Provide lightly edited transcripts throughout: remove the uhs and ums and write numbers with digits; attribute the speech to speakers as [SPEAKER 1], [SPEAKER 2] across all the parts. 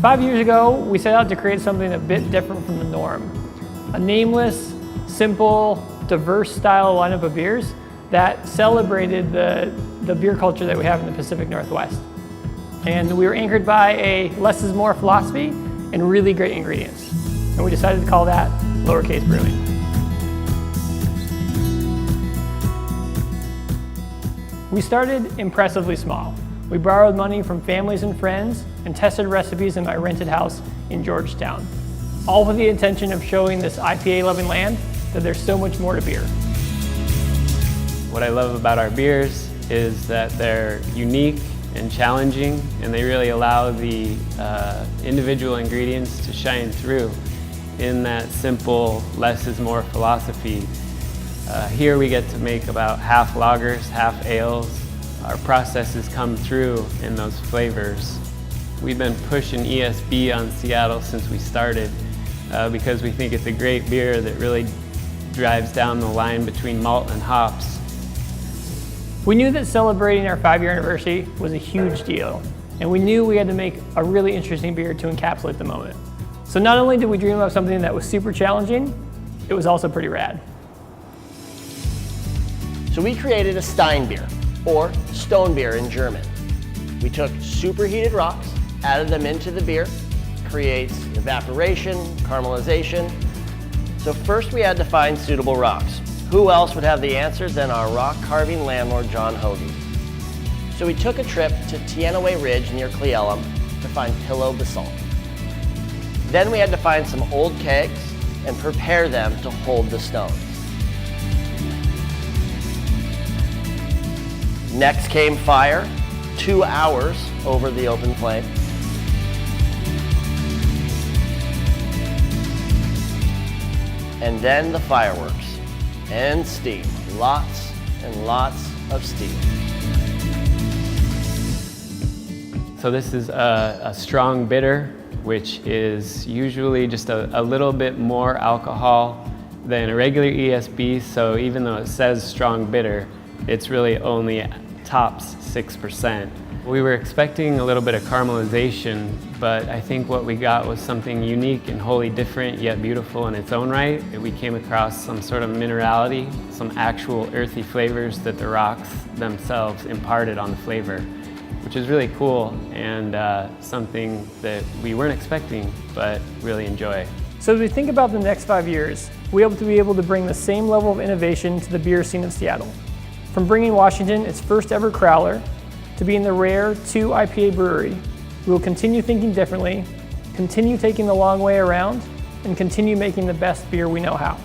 [SPEAKER 1] 5 years ago, we set out to create something a bit different from the norm. A nameless, simple, diverse style lineup of beers that celebrated the beer culture that we have in the Pacific Northwest. And we were anchored by a less is more philosophy and really great ingredients. And we decided to call that Lowercase Brewing. We started impressively small. We borrowed money from families and friends and tested recipes in my rented house in Georgetown, all with the intention of showing this IPA-loving land that there's so much more to beer.
[SPEAKER 2] What I love about our beers is that they're unique and challenging, and they really allow the individual ingredients to shine through in that simple less is more philosophy. Here we get to make about half lagers, half ales. Our processes come through in those flavors. We've been pushing ESB on Seattle since we started because we think it's a great beer that really drives down the line between malt and hops.
[SPEAKER 1] We knew that celebrating our 5-year anniversary was a huge deal, and we knew we had to make a really interesting beer to encapsulate the moment. So not only did we dream of something that was super challenging, it was also pretty rad.
[SPEAKER 3] So we created a Steinbier, or stone beer in German. We took superheated rocks, added them into the beer, creates evaporation, caramelization. So first we had to find suitable rocks. Who else would have the answer than our rock carving landlord, John Hoagie? So we took a trip to Teanaway Ridge near Cleellum to find pillow basalt. Then we had to find some old kegs and prepare them to hold the stones. Next came fire, 2 hours over the open flame. And then the fireworks and steam, lots and lots of steam.
[SPEAKER 2] So this is a strong bitter, which is usually just a little bit more alcohol than a regular ESB, so even though it says strong bitter, it's really only tops 6%. We were expecting a little bit of caramelization, but I think what we got was something unique and wholly different yet beautiful in its own right. We came across some sort of minerality, some actual earthy flavors that the rocks themselves imparted on the flavor, which is really cool and something that we weren't expecting but really enjoy.
[SPEAKER 1] So as we think about the next 5 years, we hope to be able to bring the same level of innovation to the beer scene of Seattle. From bringing Washington its first ever crowler to being the rare 2 IPA brewery, we will continue thinking differently, continue taking the long way around, and continue making the best beer we know how.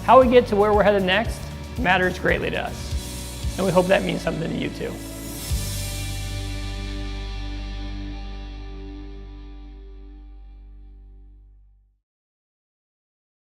[SPEAKER 1] How we get to where we're headed next matters greatly to us, and we hope that means something to you too.